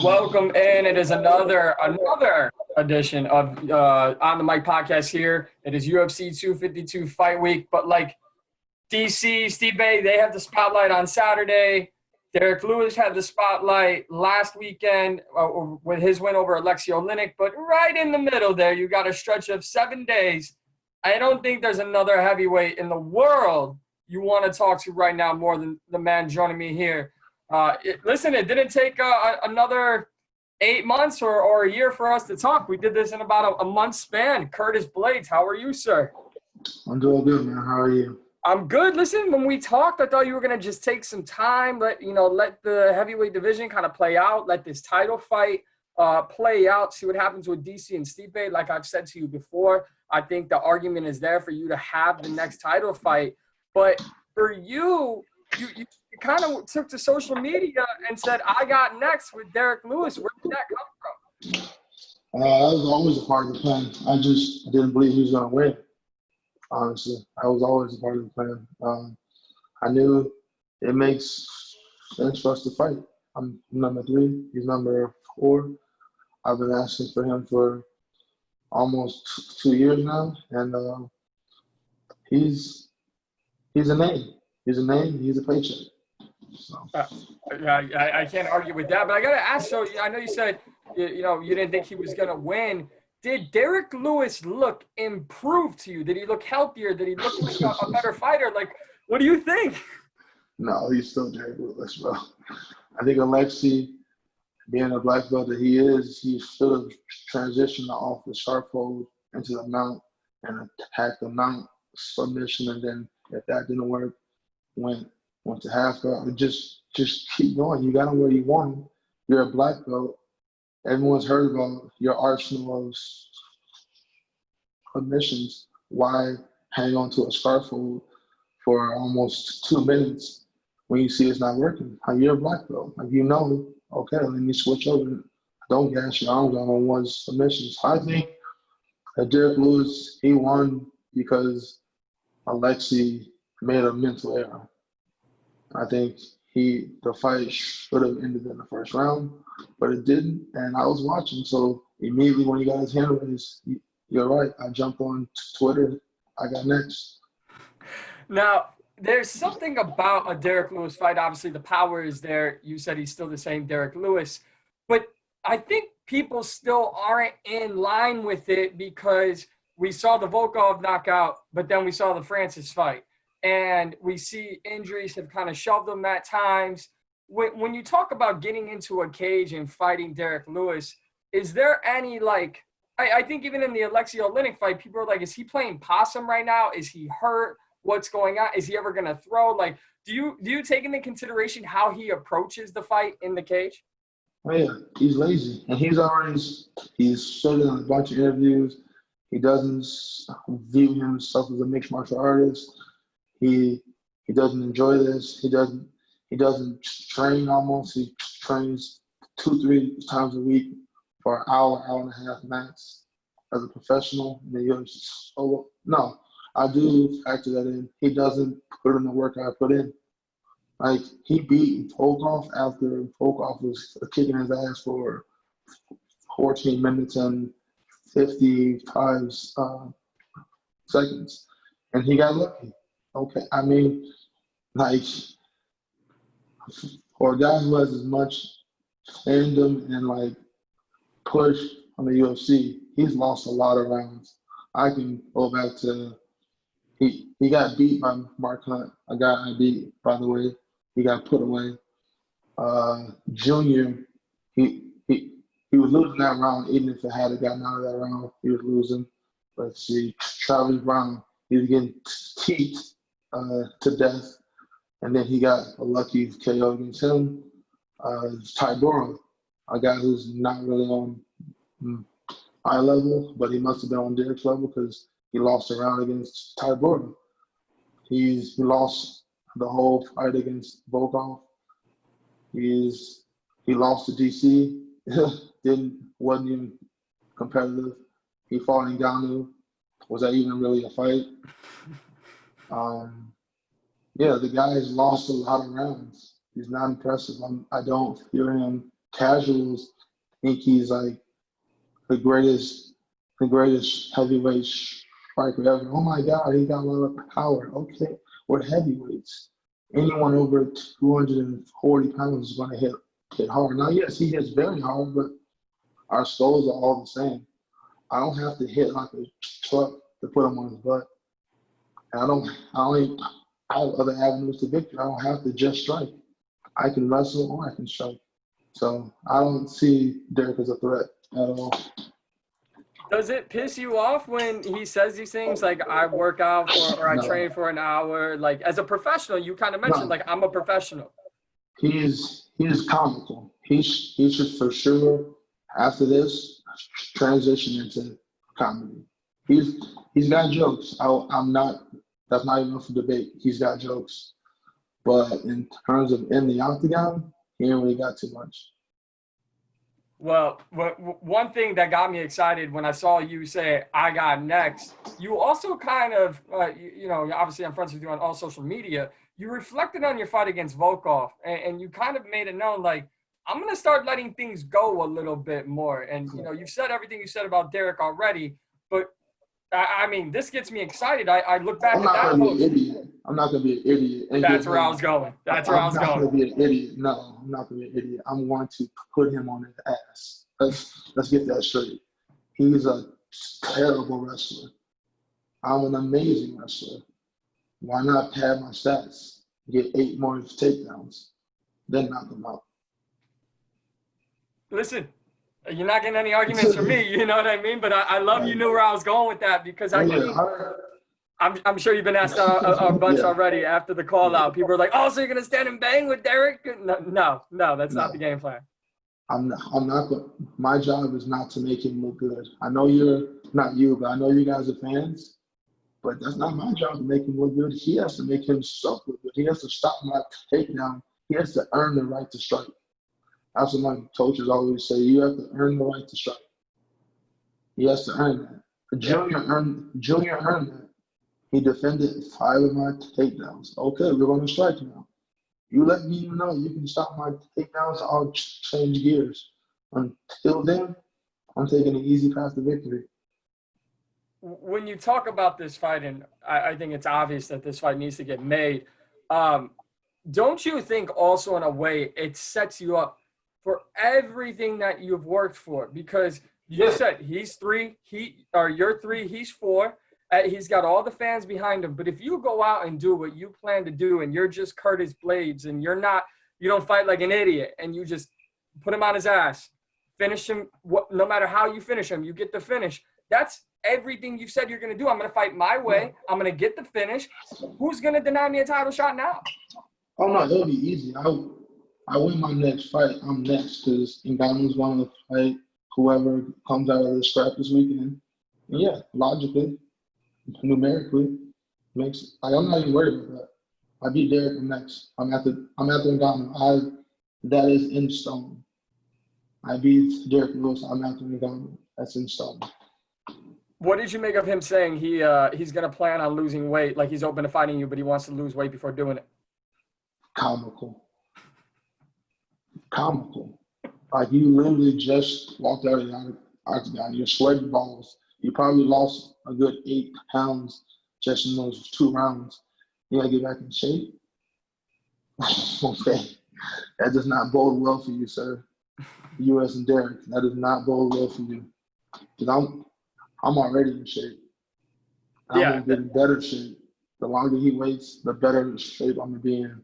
Welcome in. It is another edition of On the Mic podcast here. It is UFC 252 fight week, but like DC, Stipe, they have the spotlight on Saturday. Derrick Lewis had the spotlight last weekend with his win over Alexei Oleinik, but right in the middle there, you got a stretch of 7 days. I don't think there's another heavyweight in the world you want to talk to right now more than the man joining me here. Listen, it didn't take another 8 months or a year for us to talk. We did this in about a month span. Curtis Blaydes, how are you, sir? I'm doing good, man. How are you? I'm good. Listen, when we talked, I thought you were going to just take some time, let the heavyweight division kind of play out, let this title fight play out, see what happens with DC and Stipe. Like I've said to you before, I think the argument is there for you to have the next title fight. But for you kind of took to social media and said, I got next with Derrick Lewis. Where did that come from? That was always a part of the plan. I just didn't believe he was going to win, honestly. That was always a part of the plan. I knew it makes sense for us to fight. I'm number 3. He's number 4. I've been asking for him for almost 2 years now, and he's a name. He's a name. He's a paycheck. So. I can't argue with that, but I got to ask. So I know you said you didn't think he was going to win. Did Derrick Lewis look improved to you? Did he look healthier? Did he look like a better fighter? Like, what do you think? No, he's still Derrick Lewis, bro. I think Alexei, being a black belt that he is, he should have transitioned off the sharp hold into the mount and attacked the mount submission, and then if that didn't work, went to half guard. Just keep going. You got him where you want him. You're a black belt. Everyone's heard about your arsenal of submissions. Why hang on to a scarf hold for almost 2 minutes when you see it's not working? You're a black belt. Like, okay, let me switch over. Don't gas your arms on one submissions. I think that Derrick Lewis, he won because Alexei made a mental error. I think the fight should have ended in the first round, but it didn't, and I was watching. So immediately when he got his hand raised, you're right, I jumped on Twitter. I got next. Now, there's something about a Derrick Lewis fight. Obviously, the power is there. You said he's still the same Derrick Lewis, but I think people still aren't in line with it because we saw the Volkov knockout, but then we saw the Francis fight. And we see injuries have kind of shoved them at times. When you talk about getting into a cage and fighting Derrick Lewis, is there any, I think even in the Alexei Oleinik fight, people are like, is he playing possum right now? Is he hurt? What's going on? Is he ever going to throw? Like, do you take into consideration how he approaches the fight in the cage? Oh, yeah. He's lazy. And he's said in a bunch of interviews, he doesn't view himself as a mixed martial artist. He doesn't enjoy this. He doesn't train almost. He trains 2-3 times a week for an hour and a half max as a professional. No, I do factor that in. He doesn't put in the work I put in. Like, he beat Volkov after Volkov was kicking his ass for 14 minutes and 55 seconds, and he got lucky. Okay, I mean, for a guy who has as much fandom and push on the UFC, he's lost a lot of rounds. I can go back to he got beat by Mark Hunt, a guy I beat, by the way. He got put away. Junior, he was losing that round. Even if it had gotten out of that round, he was losing. Let's see, Travis Brown, he was getting teased to death, and then he got a lucky KO against him. Tybura, a guy who's not really on eye level, but he must have been on Derrick's level because he lost a round against Tybura. He lost the whole fight against Volkov. He lost to DC. Wasn't even competitive. He fought in Ngannou. Was that even really a fight? The guy has lost a lot of rounds. He's not impressive. I don't fear him casuals think he's like the greatest heavyweight striker ever. Oh my God, he got a lot of power. Okay, we're heavyweights. Anyone over 240 pounds is going to hit hard. Now, yes, he hits very hard, but our skulls are all the same. I don't have to hit like a truck to put him on his butt. And I have other avenues to victory. I don't have to just strike. I can wrestle or I can strike. So I don't see Derrick as a threat at all. Does it piss you off when he says these things like I work out for or I No. train for an hour? Like as a professional, you kind of mentioned like I'm a professional. He's comical. He should for sure after this transition into comedy. He's got jokes. That's not even up for debate. He's got jokes. But in terms of in the octagon, he ain't really got too much. Well, one thing that got me excited when I saw you say, I got next, you also kind of, obviously I'm friends with you on all social media. You reflected on your fight against Volkov, and you kind of made it known, like, I'm going to start letting things go a little bit more. And, you've said everything you said about Derrick already, but, I mean, this gets me excited. I look back at that post. I'm not going to be an idiot. That's where I was going. I'm not going to be an idiot. No, I'm not going to be an idiot. I'm going to put him on his ass. Let's get that straight. He's a terrible wrestler. I'm an amazing wrestler. Why not pad my stats? Get 8 more takedowns, then knock them out. Listen, you're not getting any arguments from me, you know what I mean? But I love you knew where I was going with that because I'm sure you've been asked a bunch already after the call out. People are like, oh, so you're going to stand and bang with Derrick? No, that's not the game plan. I'm not going. My job is not to make him look good. I know not you, but I know you guys are fans. But that's not my job to make him look good. He has to make himself look good. He has to stop my takedown. He has to earn the right to strike. That's what my coaches always say. You have to earn the right to strike. He has to earn that. Junior earned that. He defended 5 of my takedowns. Okay, we're going to strike now. You let me know you can stop my takedowns, I'll change gears. Until then, I'm taking an easy path to victory. When you talk about this fight, and I think it's obvious that this fight needs to get made, don't you think also in a way it sets you up for everything that you've worked for? Because you said he's 3, you're 3, he's 4. He's got all the fans behind him. But if you go out and do what you plan to do and you're just Curtis Blaydes and you don't fight like an idiot and you just put him on his ass, finish him, no matter how you finish him, you get the finish. That's everything you said you're going to do. I'm going to fight my way. I'm going to get the finish. Who's going to deny me a title shot now? Oh, no, it'll be easy. I win my next fight. I'm next because Ngannou's going to fight whoever comes out of the scrap this weekend. And yeah, logically, numerically, I'm not even worried about that. I beat Derrick next. I'm after Ngannou. That is in stone. I beat Derrick Lewis. I'm after Ngannou. That's in stone. What did you make of him saying he's going to plan on losing weight, like he's open to fighting you, but he wants to lose weight before doing it? Comical. Like you literally just walked out of the octagon. You're sweating balls. You probably lost a good 8 pounds just in those 2 rounds. You gotta get back in shape. Okay. That does not bode well for you, sir. U.S. and Derrick. That does not bode well for you. Because I'm already in shape. I'm gonna get in better shape. The longer he waits, the better shape I'm gonna be in.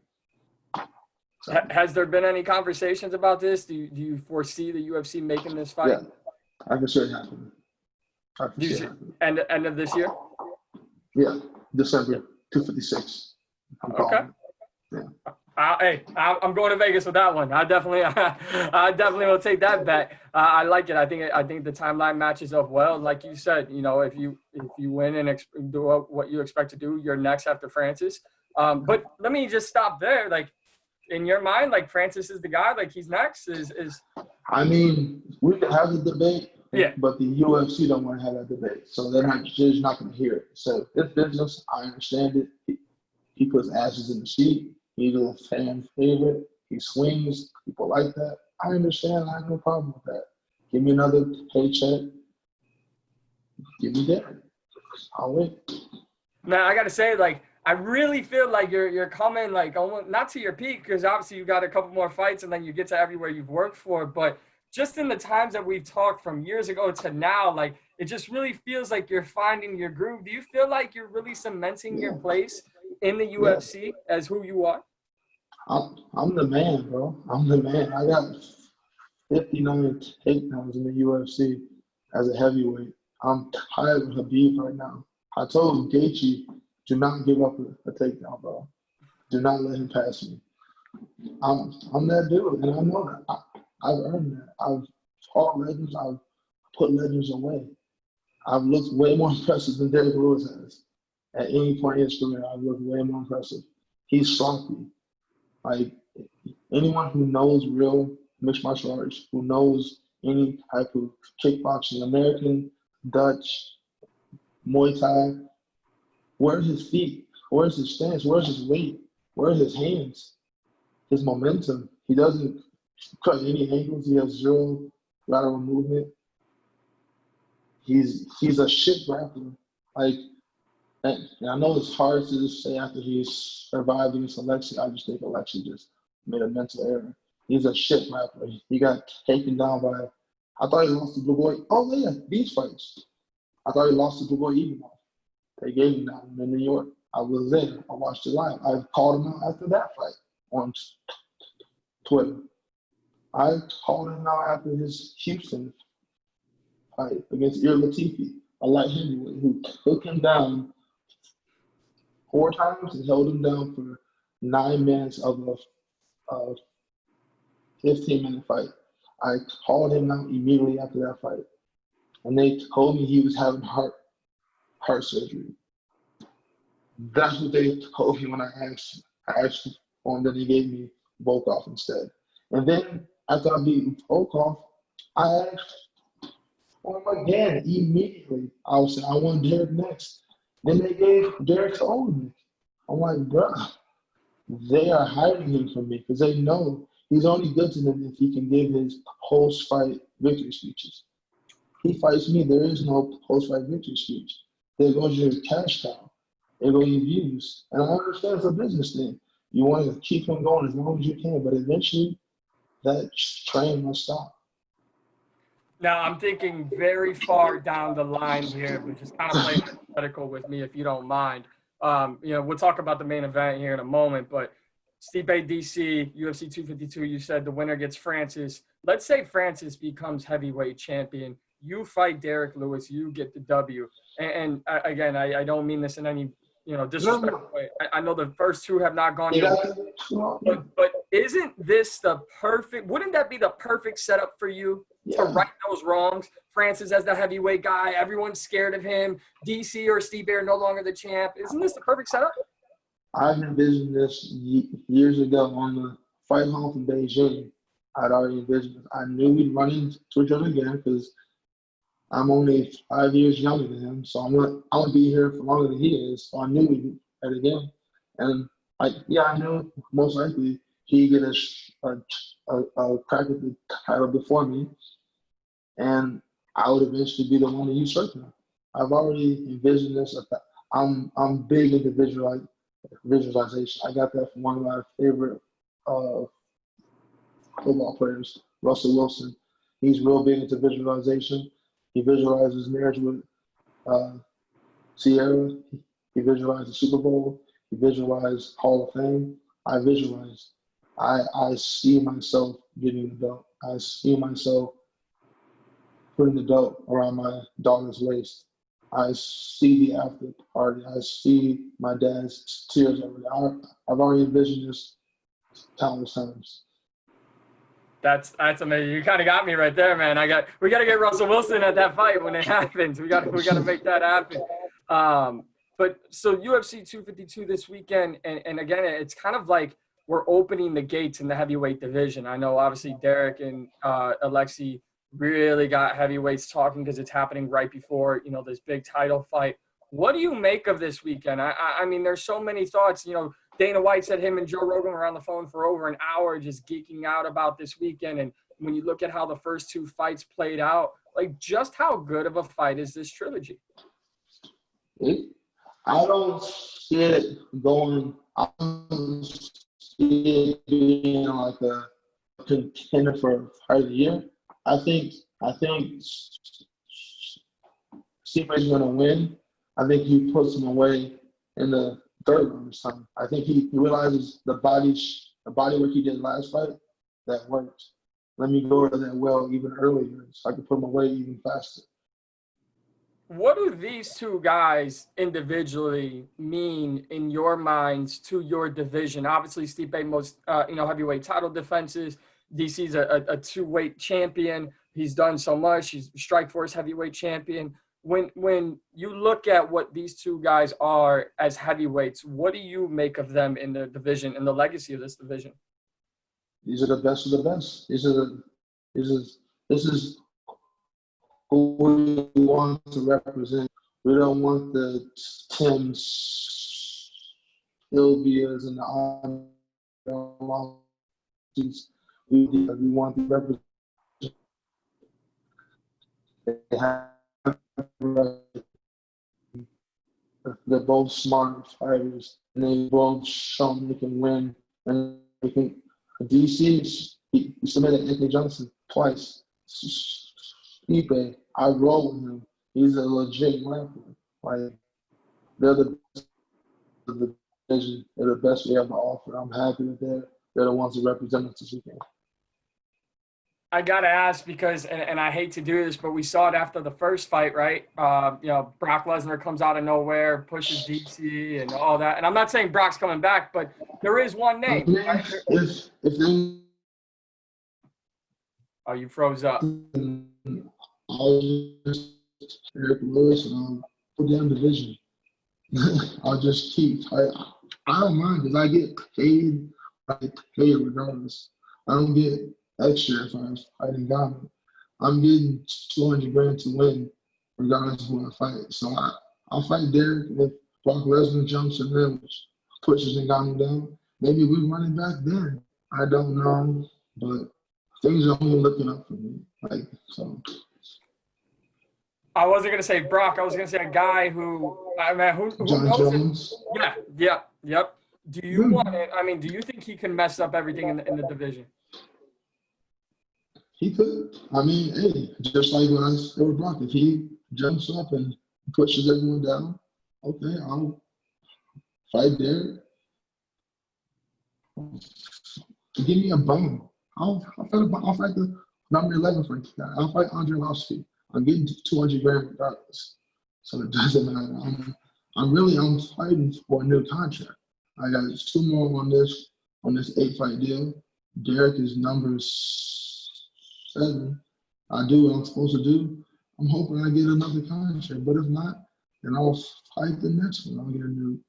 So, has there been any conversations about this? Do you foresee the UFC making this fight? Yeah, I can see it happen. End of this year? Yeah, December 256. I'm calling. Yeah. Hey, I'm going to Vegas with that one. I definitely will take that bet. I like it. I think the timeline matches up well. Like you said, if you win and do what you expect to do, you're next after Francis. But let me just stop there. Like, in your mind, like Francis is the guy. Like he's next. I mean, we can have the debate. Yeah. But the UFC don't want to have that debate, so they're just not going to hear it. So it's business. I understand it. He puts asses in the seat. He's a fan favorite. He swings. People like that. I understand. I have no problem with that. Give me another paycheck. Give me that. I'll wait. Now I gotta say, like, I really feel like you're coming like almost not to your peak because obviously you got a couple more fights and then you get to everywhere you've worked for. But just in the times that we've talked from years ago to now, like it just really feels like you're finding your groove. Do you feel like you're really cementing your Yeah. place in the Yeah. UFC as who you are? I'm the man, bro. I'm the man. I got 59 takedowns in the UFC as a heavyweight. I'm tired of Habib right now. I told Gaethje, do not give up a takedown, bro. Do not let him pass me. I'm that dude, and I know that. I've earned that. I've fought legends. I've put legends away. I've looked way more impressive than Derrick Lewis has. At any point in his career, I've looked way more impressive. He's sloppy. Like, anyone who knows real mixed martial arts, who knows any type of kickboxing, American, Dutch, Muay Thai, where's his feet? Where's his stance? Where's his weight? Where's his hands? His momentum. He doesn't cut any angles. He has zero lateral movement. He's a shit grappler. Like, and I know it's hard to just say after he's survived against Alexi. I just think Alexi just made a mental error. He's a shit grappler. He got taken down by. I thought he lost to Blue Boy. Oh yeah, these fights. I thought he lost to Blue Boy Evenov. They gave him that one in New York. I was there. I watched it live. I called him out after that fight on Twitter. I called him out after his Houston fight against Ir Latifi, a light heavyweight who took him down 4 times and held him down for 9 minutes of a 15-minute fight. I called him out immediately after that fight, and they told me he was having heart surgery. That's what they told me when I asked for him. Then they gave me Volkov instead. And then after I beat Volkov, I asked for him again immediately. I was saying I want Derrick next. Then they gave Derrick to Olenek. I'm like, bro, they are hiding him from me because they know he's only good to them if he can give his post-fight victory speeches. He fights me, there is no post-fight victory speech. They're going to your cash cow. They're going to your views. And I understand it's a business thing. You want to keep him going as long as you can, but eventually that train must stop. Now, I'm thinking very far down the line here, but just kind of play hypothetical with me if you don't mind. We'll talk about the main event here in a moment, but Stipe DC, UFC 252, you said the winner gets Francis. Let's say Francis becomes heavyweight champion. You fight Derrick Lewis, you get the W. And again, I don't mean this in any disrespectful way. I know the first 2 have not gone your way, but isn't this wouldn't that be the perfect setup for you to right those wrongs? Francis as the heavyweight guy, everyone's scared of him. DC or Stipe are no longer the champ. Isn't this the perfect setup? I've envisioned this years ago on the fight home from Beijing. I'd already envisioned it. I knew we'd run into each other again because I'm only 5 years younger than him, so I'm gonna be here for longer than he is. So I knew we'd fight again, and I knew most likely he'd get a crack at the title before me, and I would eventually be the one to usurp him. I've already envisioned this. I'm big into visualization. I got that from one of my favorite football players, Russell Wilson. He's real big into visualization. He visualizes marriage with Sierra. He visualized the Super Bowl. He visualized Hall of Fame. I visualize. I see myself getting the belt. I see myself putting the belt around my daughter's waist. I see the after party. I see my dad's tears over there. I've already envisioned this countless times. That's amazing. You kind of got me right there, man. We got to get Russell Wilson at that fight when it happens. We got to make that happen. But so UFC 252 this weekend, and again, it's kind of like we're opening the gates in the heavyweight division. I know obviously Derrick and Alexi really got heavyweights talking because it's happening right before this big title fight. What do you make of this weekend? I mean, there's so many thoughts. Dana White said him and Joe Rogan were on the phone for over an hour just geeking out about this weekend. And when you look at how the first two fights played out, like just how good of a fight is this trilogy? I don't see it going. I don't see it being like a contender for fight of the year. I think Stipe's going to win. I think he puts him away in the third round or something. I think he realizes the body work he did last fight that worked. Let me go to that well even earlier so I can put him away even faster. What do these two guys individually mean in your minds to your division? Obviously, Stipe most heavyweight title defenses. DC's a two-weight champion. He's done so much. He's Strikeforce heavyweight champion. When you look at what these two guys are as heavyweights, what do you make of them in the division and the legacy of this division? These are the best of the best. This is who we want to represent. We don't want the Tims, Ilvias, and the Andres. We want to represent. They're both smart fighters, and they both shown they can win. And they can. DC, he submitted Anthony Johnson twice. Stipe, I roll with him. He's a legit grappler. Like, they're the best of the division. They're the best we have to offer. I'm happy that they're the ones who represent us this weekend. I got to ask because, and I hate to do this, but we saw it after the first fight, right? Brock Lesnar comes out of nowhere, pushes DC and all that. And I'm not saying Brock's coming back, but there is one name. Right? If they, oh, you froze up. I'll just Derrick Lewis and I'll put down division. I'll just keep. I don't mind because I get paid. I get paid regardless. I don't get extra if I'm fighting Ghana. I'm getting $200,000 to win regardless of who I fight. So I'll fight Derrick if Brock Lesnar jumps in there, which pushes Ngannou down. Maybe we run it back then. I don't know, but things are only looking up for me. I wasn't gonna say Brock. I was gonna say a guy who John knows Jones. it. Yep. Do you want it? I mean, do you think he can mess up everything in the division? He could. I mean, hey, just like when I said with Brock, if he jumps up and pushes everyone down, okay, I'll fight there. Give me a bone. I'll fight the number 11 fight guy. I'll fight Andre Lowski. I'm getting $200,000 regardless, so it doesn't matter. I'm fighting for a new contract. I got 2 more on this 8-fight deal. Derrick is number 7. I do what I'm supposed to do. I'm hoping I get another contract, but if not, then I'll fight the next one. I'll get a new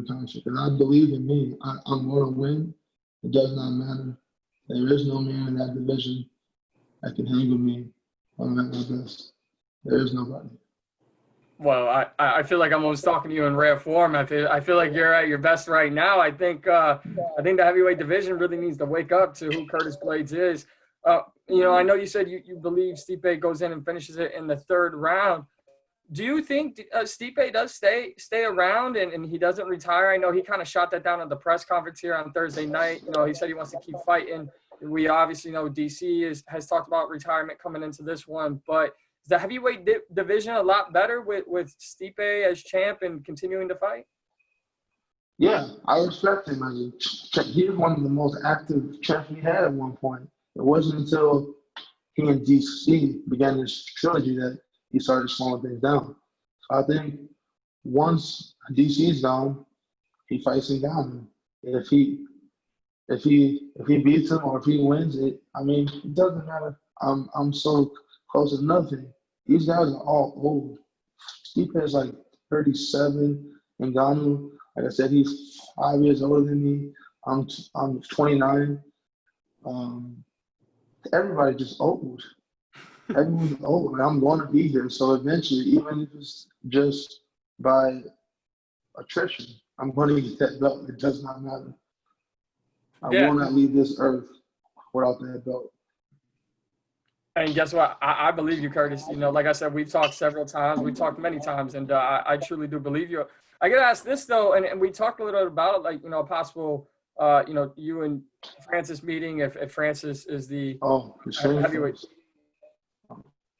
contract, and I believe in me. I'm going to win. It does not matter. There is no man in that division that can hang with me when I'm at my best. There is nobody. Well, I feel like I'm almost talking to you in rare form. I feel like you're at your best right now. I think the heavyweight division really needs to wake up to who Curtis Blaydes is. I know you said you believe Stipe goes in and finishes it in the 3rd round. Do you think Stipe does stay around and he doesn't retire? I know he kind of shot that down at the press conference here on Thursday night. He said he wants to keep fighting. We obviously know DC has talked about retirement coming into this one, but is the heavyweight division a lot better with Stipe as champ and continuing to fight? Yeah, I respect him. I mean, he was one of the most active champs we had at one point. It wasn't until he and DC began this trilogy that he started slowing things down. So I think once DC's gone, he fights in Ghana. If he beats him or if he wins it, I mean, it doesn't matter. I'm so close to nothing. These guys are all old. Stipe is like 37, and Ngannou, like I said, he's 5 years older than me. I'm 29. Everybody just old. Everyone's old, and I'm going to be here. So eventually, even if it's just by attrition, I'm going to get that belt. It does not matter. I will not leave this earth without that belt. And guess what? I believe you, Curtis. You know, like I said, we've talked several times. We've talked many times, and I truly do believe you. I got to ask this though, and we talked a little bit about like a possible, you and Francis meeting if Francis is the Oh, the same heavyweight. things.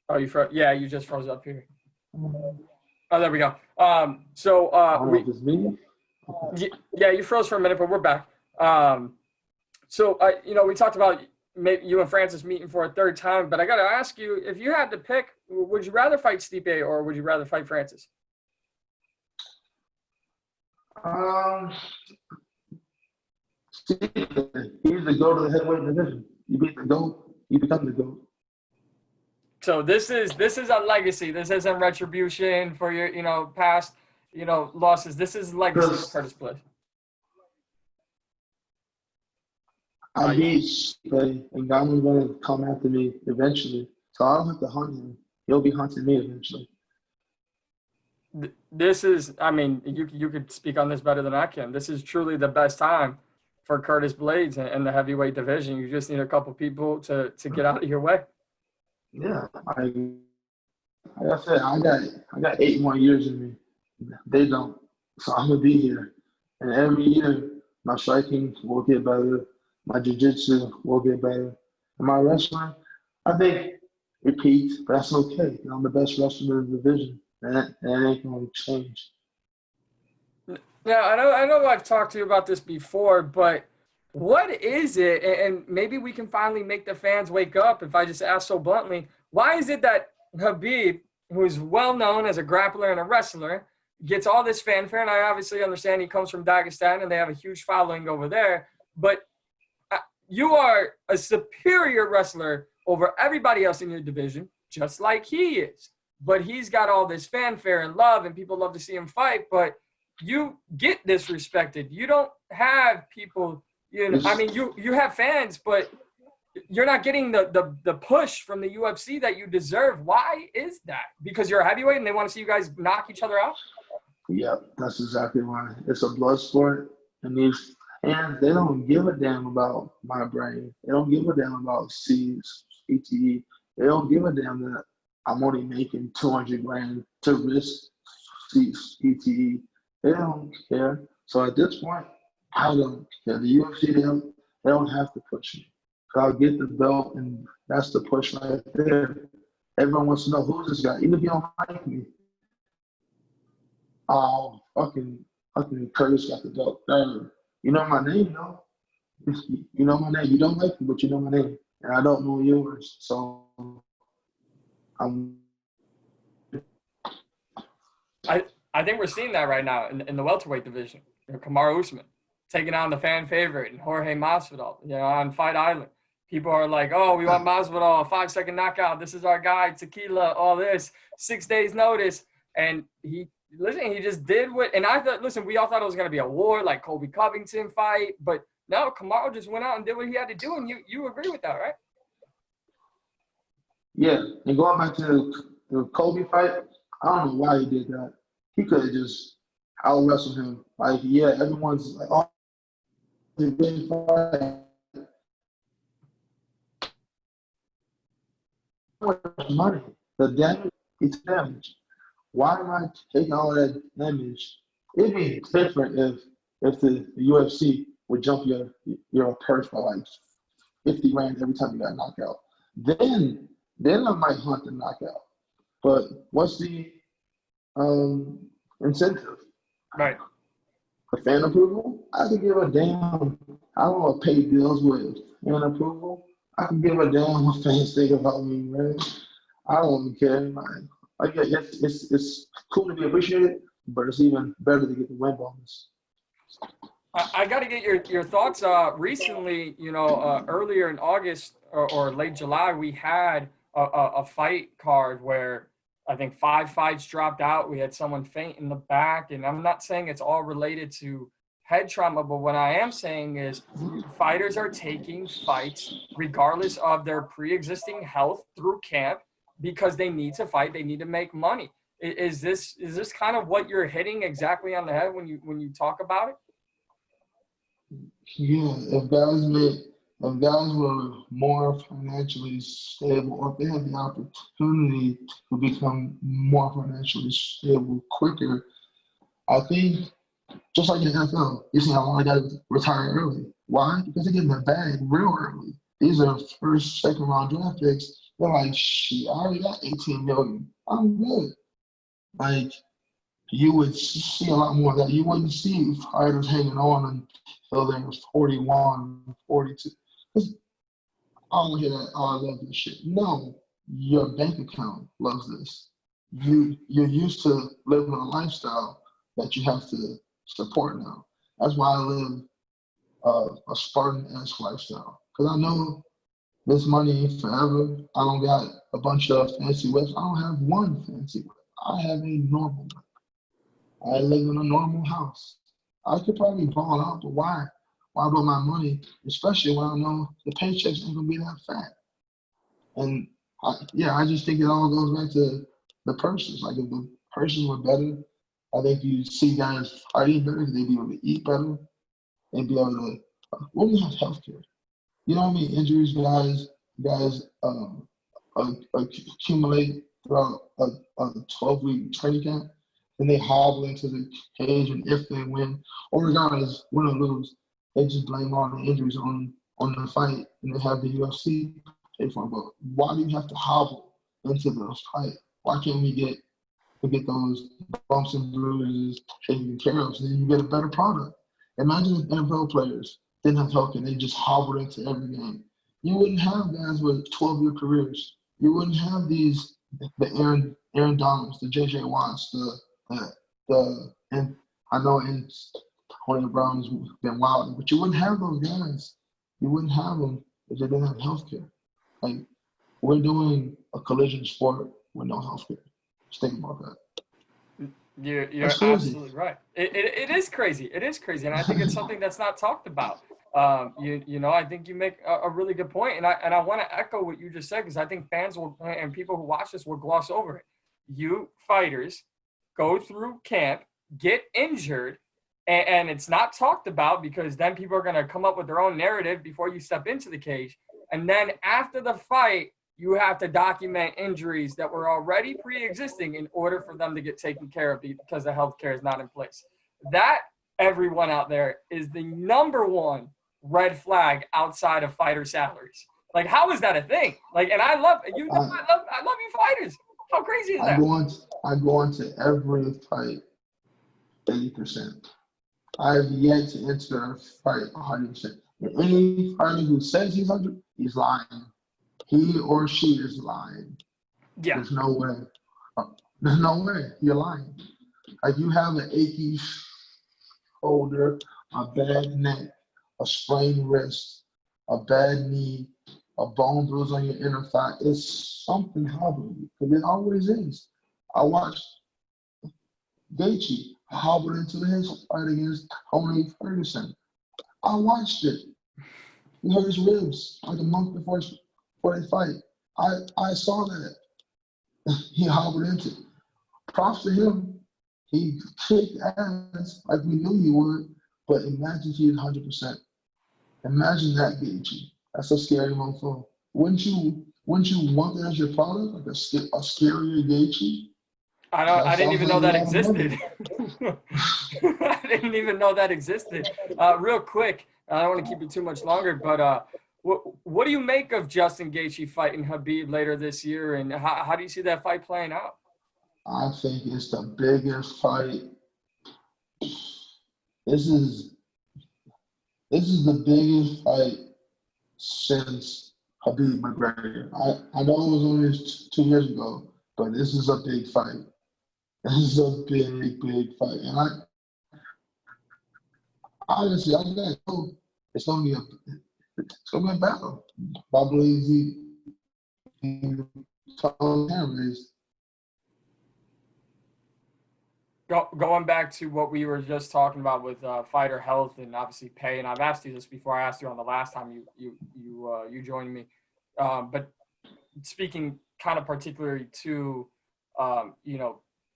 Oh, you froze. Yeah, you just froze up here. I Oh, there we go. don't know if it's me. Yeah, you froze for a minute, but we're back. We talked about maybe you and Francis meeting for a third time, but I got to ask you, if you had to pick, would you rather fight Stipe or would you rather fight Francis? Um, he's the GOAT of the heavyweight division. You beat the GOAT, you become the GOAT. So this is a legacy. This isn't retribution for your past losses. This is legacy for Curtis Blaydes. I beat Stipe, and God was going to come after me eventually. So I don't have to hunt him. He'll be hunting me eventually. This is, I mean, you could speak on this better than I can. This is truly the best time for Curtis Blaydes in the heavyweight division. You just need a couple people to get out of your way. Yeah, like I said, I got 8 more years in me. They don't, so I'm gonna be here. And every year, my striking will get better. My jiu-jitsu will get better. And my wrestling, I think, repeats, but that's okay. I'm the best wrestler in the division, and that ain't gonna change. Now, I know I've talked to you about this before, but what is it, and maybe we can finally make the fans wake up if I just ask so bluntly, why is it that Khabib, who's well known as a grappler and a wrestler, gets all this fanfare? And I obviously understand he comes from Dagestan and they have a huge following over there, but you are a superior wrestler over everybody else in your division, just like he is. But he's got all this fanfare and love, and people love to see him fight, but you get disrespected. You don't have people, I mean, you have fans, but you're not getting the push from the UFC that you deserve. Why is that? Because you're a heavyweight and they want to see you guys knock each other out? Yeah, that's exactly why. It's a blood sport, and these fans, they don't give a damn about my brain. They don't give a damn about C's, ETE. They don't give a damn that I'm only making 200 grand to risk C's, ETE. They don't care. So at this point, I don't care. The UFC, they don't have to push me. So I'll get the belt, and that's the push right there. Everyone wants to know, who's this guy? Even if you don't like me. Oh, fucking Curtis got the belt. You know my name, though. You know my name. You don't like me, but you know my name. And I don't know yours. So I think we're seeing that right now in the welterweight division. Kamaru Usman taking on the fan favorite and Jorge Masvidal, on Fight Island. People are like, oh, we want Masvidal, a 5-second knockout. This is our guy, tequila, all this, 6 days notice. And he just did what – and I thought – listen, we all thought it was going to be a war, like Colby Covington fight. But no, Kamaru just went out and did what he had to do, and you agree with that, right? Yeah, and going back to the Kobe fight, I don't know why he did that. He could have just out-wrestled him. Like, yeah, everyone's like, oh, it's a big fight. How much money? The damage, it's damage. Why am I taking all that damage? It'd be different if the UFC would jump your purse by like 50 grand every time you got knocked out. Then I might hunt the knockout. But what's the incentive? Right. The fan approval? I could give a damn. I don't want to pay bills with fan approval. I can give a damn what fans think about me, man. I don't care, man. Like, it's cool to be appreciated, but it's even better to get the win bonus. I got to get your thoughts. Recently, earlier in August or late July, we had a fight card where I think 5 fights dropped out. We had someone faint in the back, and I'm not saying it's all related to head trauma, but what I am saying is fighters are taking fights regardless of their pre-existing health through camp because they need to fight. They need to make money. Is this kind of what you're hitting exactly on the head when you talk about it? Yeah, if guys if guys were more financially stable, or if they had the opportunity to become more financially stable quicker, I think just like in the NFL, you see how a lot of guys retire early. Why? Because they get in the bag real early. These are first, second round draft picks. They're like, shit, I already got 18 million. I'm good. Like, you would see a lot more of that. You wouldn't see fighters hanging on until they're 41, 42. Because I don't hear that, oh, I love this shit. No, your bank account loves this. You're used to living a lifestyle that you have to support now. That's why I live a Spartan-esque lifestyle. Because I know this money ain't forever. I don't got a bunch of fancy whips. I don't have one fancy whip. I have a normal whip. I live in a normal house. I could probably ball out, but why? Why blow my money, especially when I know the paychecks ain't gonna be that fat? And I just think it all goes back to the purses. Like if the purses were better, I think you see guys fighting better. They'd be able to eat better. They'd be able to. What do we have healthcare? You know how many injuries guys accumulate throughout a 12-week training camp, and they hobble into the cage, and if they win, or regardless, win or lose, they just blame all the injuries on the fight, and they have the UFC pay for them. But why do you have to hobble into the fight? Why can't we get those bumps and bruises taken care of, so then you get a better product? Imagine if NFL players didn't have health and they just hobbled into every game. You wouldn't have guys with 12-year careers. You wouldn't have the Aaron Donalds, the J.J. Watts, and I know Antonio Brown has been wild, but you wouldn't have those guys. You wouldn't have them if they didn't have health care. Like, we're doing a collision sport with no health care. Just think about that. You're absolutely right. It is crazy. It is crazy, and I think it's something that's not talked about. I think you make a really good point, and I want to echo what you just said, because I think fans will, and people who watch this will gloss over it. You fighters go through camp, get injured, and it's not talked about, because then people are going to come up with their own narrative before you step into the cage, and then after the fight, you have to document injuries that were already pre-existing in order for them to get taken care of because the healthcare is not in place. That, everyone out there, is the number one red flag outside of fighter salaries. Like, how is that a thing? Like, and I love you fighters. How crazy is that? I go into every fight 80%. I have yet to enter a fight 100%. Any fighter who says he's 100, he's lying. He or she is lying. Yeah. There's no way. There's no way. You're lying. Like, you have an achy shoulder, a bad neck, a sprained wrist, a bad knee, a bone bruise on your inner thigh. It's something hobbling you, because it always is. I watched Gaethje hobbled into his fight against Tony Ferguson. I watched it. He hurt his ribs like a month before they fight. I saw that. He hobbled into it. Props to him. He kicked ass like we knew he would, but imagine he was 100%. Imagine that, Gaethje. That's a scary motherfucker. Wouldn't you want that as your product, like a scarier Gaethje? I didn't even know that existed. I didn't even know that existed. Real quick, I don't want to keep it too much longer, but what do you make of Justin Gaethje fighting Khabib later this year, and how do you see that fight playing out? I think it's the biggest fight. This is the biggest fight since Khabib McGregor. I know it was only 2 years ago, but this is a big fight. This is a big fight. And honestly, I think it's gonna be a battle. Blaydes Going back to what we were just talking about with fighter health and obviously pay, and I've asked you this before. I asked you on the last time you joined me, but speaking kind of particularly to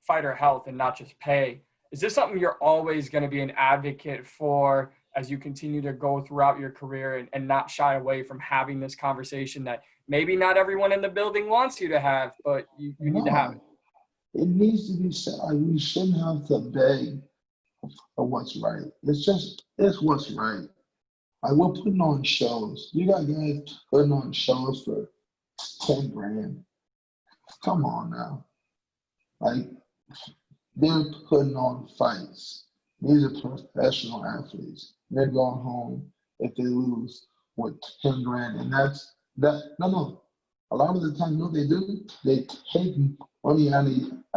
fighter health and not just pay, is this something you're always going to be an advocate for as you continue to go throughout your career and not shy away from having this conversation that maybe not everyone in the building wants you to have, but you need to have it? It needs to be said. Like, we shouldn't have to beg for what's right. It's what's right. Like, we're putting on shows. You got guys putting on shows for 10 grand. Come on now. Like, they're putting on fights. These are professional athletes. They're going home if they lose with 10 grand. And that's that. No. A lot of the time, you know what they do? They take money out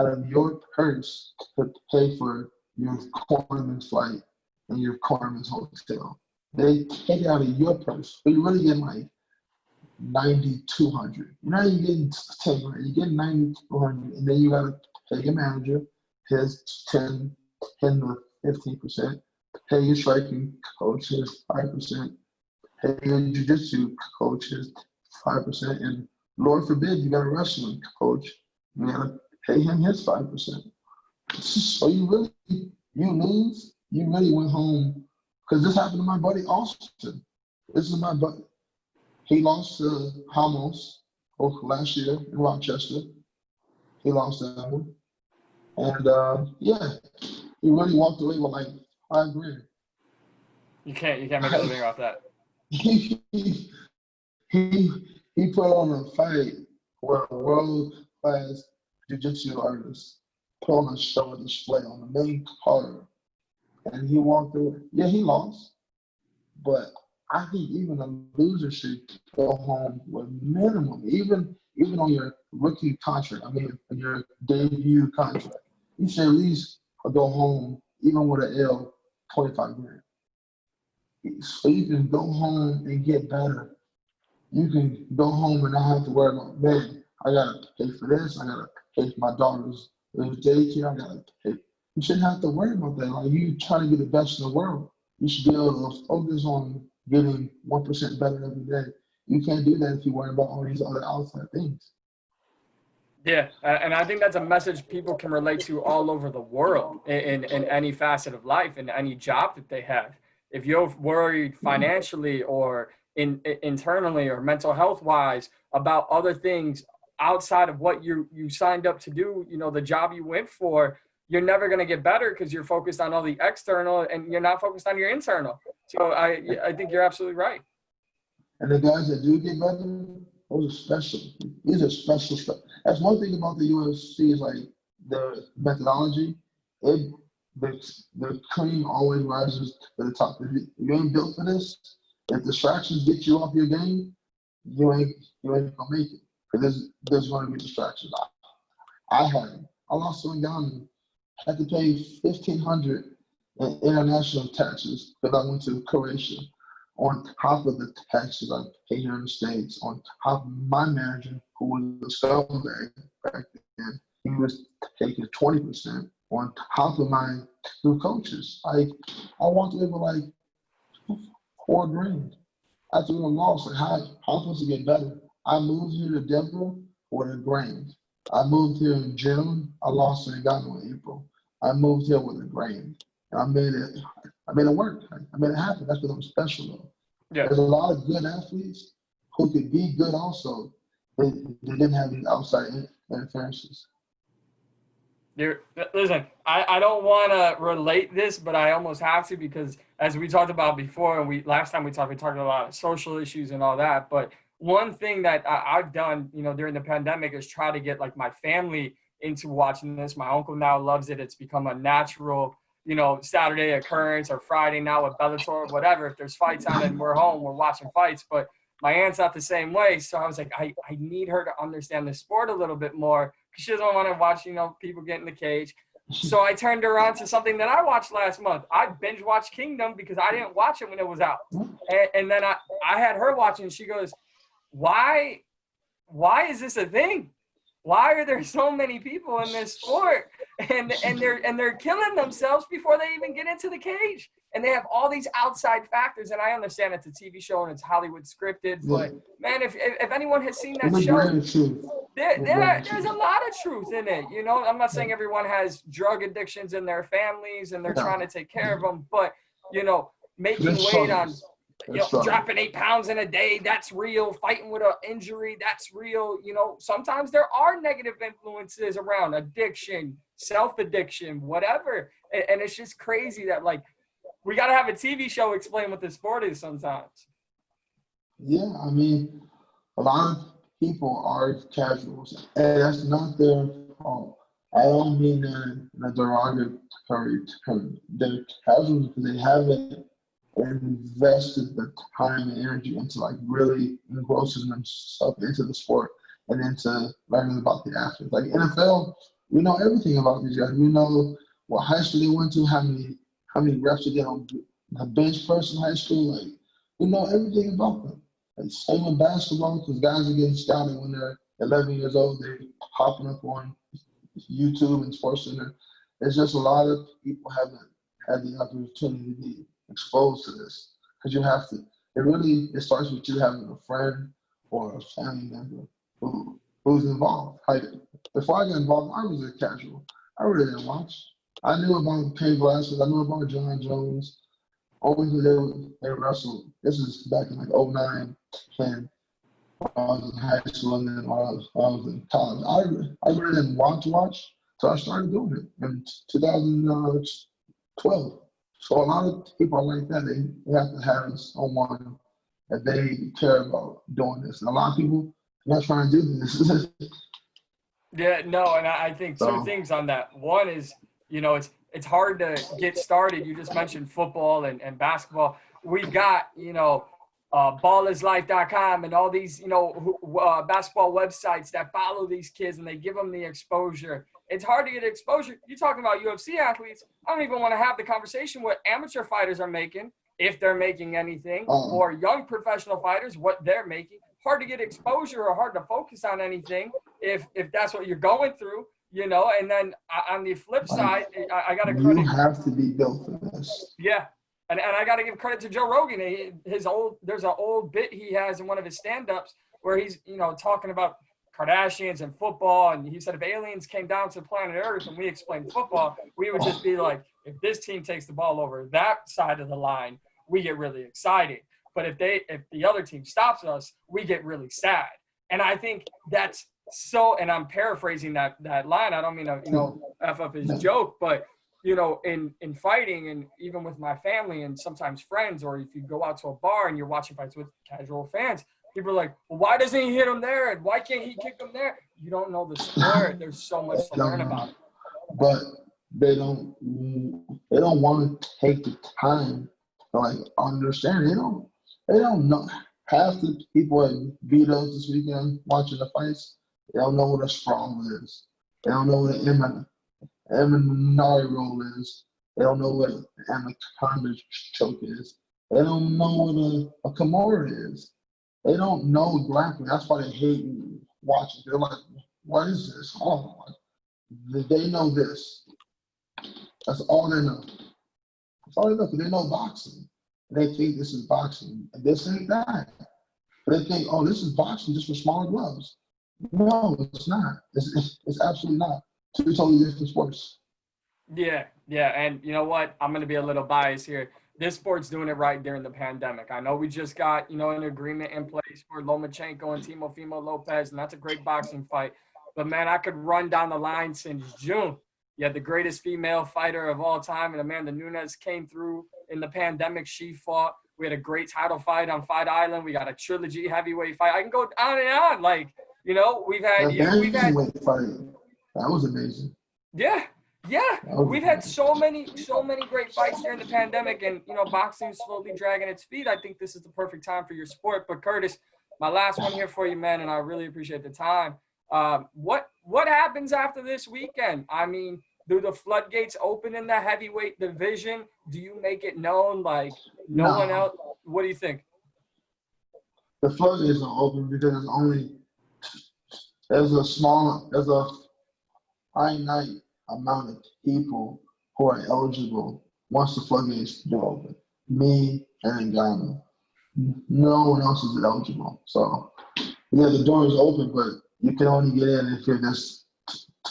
of your purse to pay for your cornerman's flight and your cornerman's hotel. They take it out of your purse. But you really get like 9,200. You're not even getting 10 grand. You get 9,200, and then you got to pay your manager his 10 to 15%, pay your striking coach his 5%, pay your jiu-jitsu coach his 5%, and Lord forbid you got a wrestling coach, you got to pay him his 5%. So you lose, you really went home, because this happened to my buddy Austin. This is my buddy. He lost to Ramos last year in Rochester. He lost that one. And he really walked away with like 5 grand. You can't make a living off that. He put on a fight where a world-class jiu-jitsu artist put on a show and display on the main card, and he walked away. Yeah, he lost, but I think even a loser should go home with minimum, even on your rookie contract. I mean, your debut contract, you should at least go home even with an L, 25 grand. So you can go home and get better. You can go home and not have to worry about, man, I gotta pay for this, I gotta pay for my daughter's daycare, I gotta pay. You shouldn't have to worry about that. Like, you try to be the best in the world. You should be able to focus on getting 1% better every day. You can't do that if you worry about all these other outside things. Yeah, and I think that's a message people can relate to all over the world in any facet of life, in any job that they have. If you're worried financially or internally or mental health wise about other things outside of what you signed up to do, the job you went for, you're never going to get better because you're focused on all the external and you're not focused on your internal. So I think you're absolutely right. And the guys that do get better, those are special. These are special stuff. That's one thing about the UFC is like the methodology. The cream always rises to the top. If you ain't built for this, if distractions get you off your game, you ain't gonna make it. Because there's going to be distractions. I had them. I lost to Ghana. Had to pay $1,500 in international taxes because I went to Croatia. On top of the taxes I pay here in the States, on top of my manager, who was a scumbag back then, he was taking 20% on top of my 2 coaches. I walked away with like 4 grand. After we lost, like how am I supposed to get better? I moved here to Denver with $1 grand. I moved here in June. I lost to Ghana in April. I moved here with $1 grand. And I made it work. I made it happen. That's because I'm special though. Yeah. There's a lot of good athletes who could be good also. They didn't have these outside interferences. Listen, I don't want to relate this, but I almost have to because as we talked about before, and last time we talked about a lot of social issues and all that. But one thing that I've done, during the pandemic is try to get like my family into watching this. My uncle now loves it. It's become a natural, Saturday occurrence or Friday now with Bellator or whatever. If there's fights on and we're home, we're watching fights. But my aunt's not the same way. So I was like, I need her to understand the sport a little bit more because she doesn't want to watch, people get in the cage. So I turned her on to something that I watched last month. I binge watched Kingdom because I didn't watch it when it was out. And then I had her watching and she goes, why is this a thing? Why are there so many people in this sport and they're killing themselves before they even get into the cage? And they have all these outside factors. And I understand it's a TV show and it's Hollywood scripted, but man, if anyone has seen that show, there's a lot of truth in it. I'm not saying everyone has drug addictions in their families and they're trying to take care of them, but making There's weight on, struggles. There's struggles. dropping 8 pounds in a day, that's real. Fighting with an injury, that's real. Sometimes there are negative influences around addiction, self-addiction, whatever. And it's just crazy that, like, we got to have a TV show explain what the sport is sometimes. Yeah, I mean, a lot of people are casuals, and that's not their fault. I don't mean that in a derogatory term. They're casuals because they haven't invested the time and energy into like really engrossing themselves into the sport and into learning about the athletes. Like NFL, we know everything about these guys. We know what high school they went to, how many reps they did on the bench press in high school. Like we know everything about them. And same with basketball, because guys are getting scouted when they're 11 years old. They're popping up on YouTube and Sports Center. It's just a lot of people haven't had the opportunity to be exposed to this. Because you have to, it starts with you having a friend or a family member who's involved. Like, before I got involved, I was a casual. I really didn't watch. I knew about Cain Velasquez. I knew about John Jones. Only because they wrestled. This is back in like '09, when I was in high school and then while I was in college. I really didn't want to watch, so I started doing it in 2012. So a lot of people are like that. They have to have someone that they care about doing this. And a lot of people are not trying to do this. Yeah, no, and I think two things on that. One is, it's hard to get started. You just mentioned football and basketball. We've got, ballislife.com and all these, basketball websites that follow these kids and they give them the exposure. It's hard to get exposure. You're talking about UFC athletes. I don't even want to have the conversation what amateur fighters are making, if they're making anything, or young professional fighters, what they're making. Hard to get exposure or hard to focus on anything if that's what you're going through. And then on the flip side, I got to credit. You have to be built for this. Yeah. And I got to give credit to Joe Rogan. There's an old bit he has in one of his stand-ups where he's, talking about Kardashians and football. And he said if aliens came down to planet Earth and we explained football, we would just be like, if this team takes the ball over that side of the line, we get really excited. But if the other team stops us, we get really sad. And I think that's and I'm paraphrasing that line. I don't mean to, F up his joke, but, in fighting and even with my family and sometimes friends, or if you go out to a bar and you're watching fights with casual fans, people are like, well, why doesn't he hit him there? And why can't he kick him there? You don't know the sport. There's so much to learn about it. But they don't want to take the time to like understand. They don't know. Half the people at Vito's this weekend watching the fights, they don't know what a sprawl is. They don't know what an Eminari roll is. They don't know what an anaconda choke is. They don't know what a Kimura is. They don't know grappling. That's why they hate watching. They're like, what is this? Oh, they know this. That's all they know. That's all they know, because they know boxing. And they think this is boxing. And this ain't that. But they think, oh, this is boxing just with smaller gloves. No, it's not. It's absolutely not. Two totally different sports. Yeah. And you know what? I'm going to be a little biased here. This sport's doing it right during the pandemic. I know we just got, an agreement in place for Lomachenko and Teofimo Lopez, and that's a great boxing fight. But, man, I could run down the line since June. You had the greatest female fighter of all time, and Amanda Nunes came through in the pandemic. She fought. We had a great title fight on Fight Island. We got a trilogy heavyweight fight. I can go on and on. Like, we've had fight. That was amazing. Yeah. We've had so many great fights during the pandemic, and boxing is slowly dragging its feet. I think this is the perfect time for your sport. But Curtis, my last one here for you, man, and I really appreciate the time. What happens after this weekend? I mean, do the floodgates open in the heavyweight division? Do you make it known like no one else? What do you think? The floodgates don't open because there's a finite amount of people who are eligible once the floodgates do open. Me and Ghana. No one else is eligible. So, the door is open, but you can only get in if you're this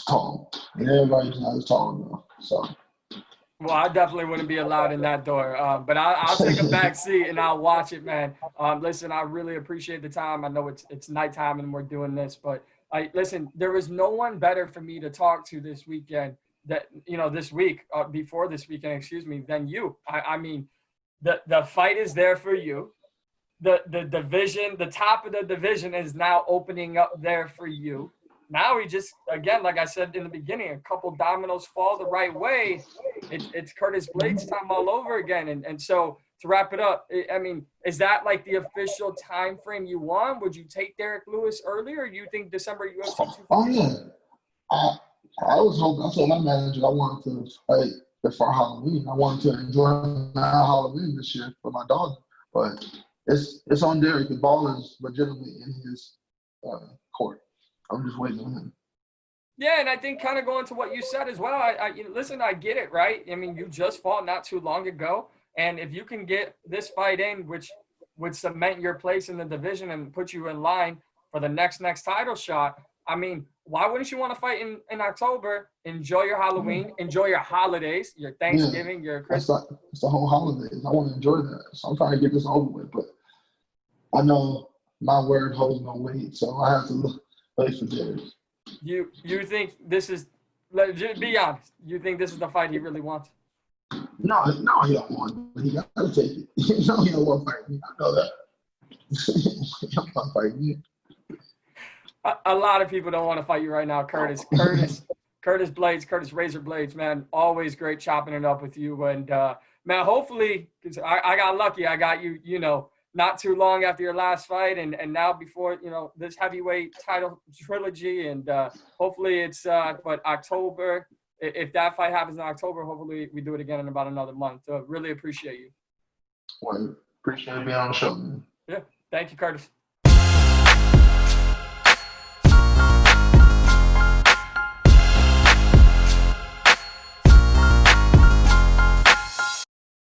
tall. And everybody's not as tall enough. So, Well, I definitely wouldn't be allowed in that door, but I'll take a back seat and I'll watch it, man. Listen, I really appreciate the time. I know it's nighttime and we're doing this, but listen, there was no one better for me to talk to this weekend. This week before this weekend, excuse me, than you. I mean, the fight is there for you. The division, the top of the division is now opening up there for you. Now we just, again, like I said in the beginning, a couple dominoes fall the right way. It's Curtis Blaydes time all over again. And so to wrap it up, I mean, is that like the official time frame you want? Would you take Derrick Lewis earlier, or do you think December UFC 250? Oh yeah, I was hoping. I told my manager I wanted to fight before Halloween. I wanted to enjoy my Halloween this year for my daughter, but it's on Derrick. The ball is legitimately in his court. I'm just waiting on him. Yeah, and I think kind of going to what you said as well. Listen, I get it, right? I mean, you just fought not too long ago, and if you can get this fight in, which would cement your place in the division and put you in line for the next title shot, I mean, why wouldn't you want to fight in October? Enjoy your Halloween, enjoy your holidays, your Thanksgiving, your Christmas. It's the whole holidays. I want to enjoy that, so I'm trying to get this over with. But I know my word holds no weight, so I have to wait for Derrick. You think this is? Just be honest. You think this is the fight he really wants? No, he don't want it. He got to take it. He don't want to fight me. I know that. He don't want to fight me. A lot of people don't want to fight you right now, Curtis. Curtis Blaydes, Curtis Razor Blaydes, man. Always great chopping it up with you. And man, hopefully, because I got lucky. I got you, not too long after your last fight, and now before this heavyweight title trilogy, and hopefully it's October. If that fight happens in October, hopefully we do it again in about another month. So really appreciate you. Well, appreciate being on the show, man. Yeah, thank you, Curtis.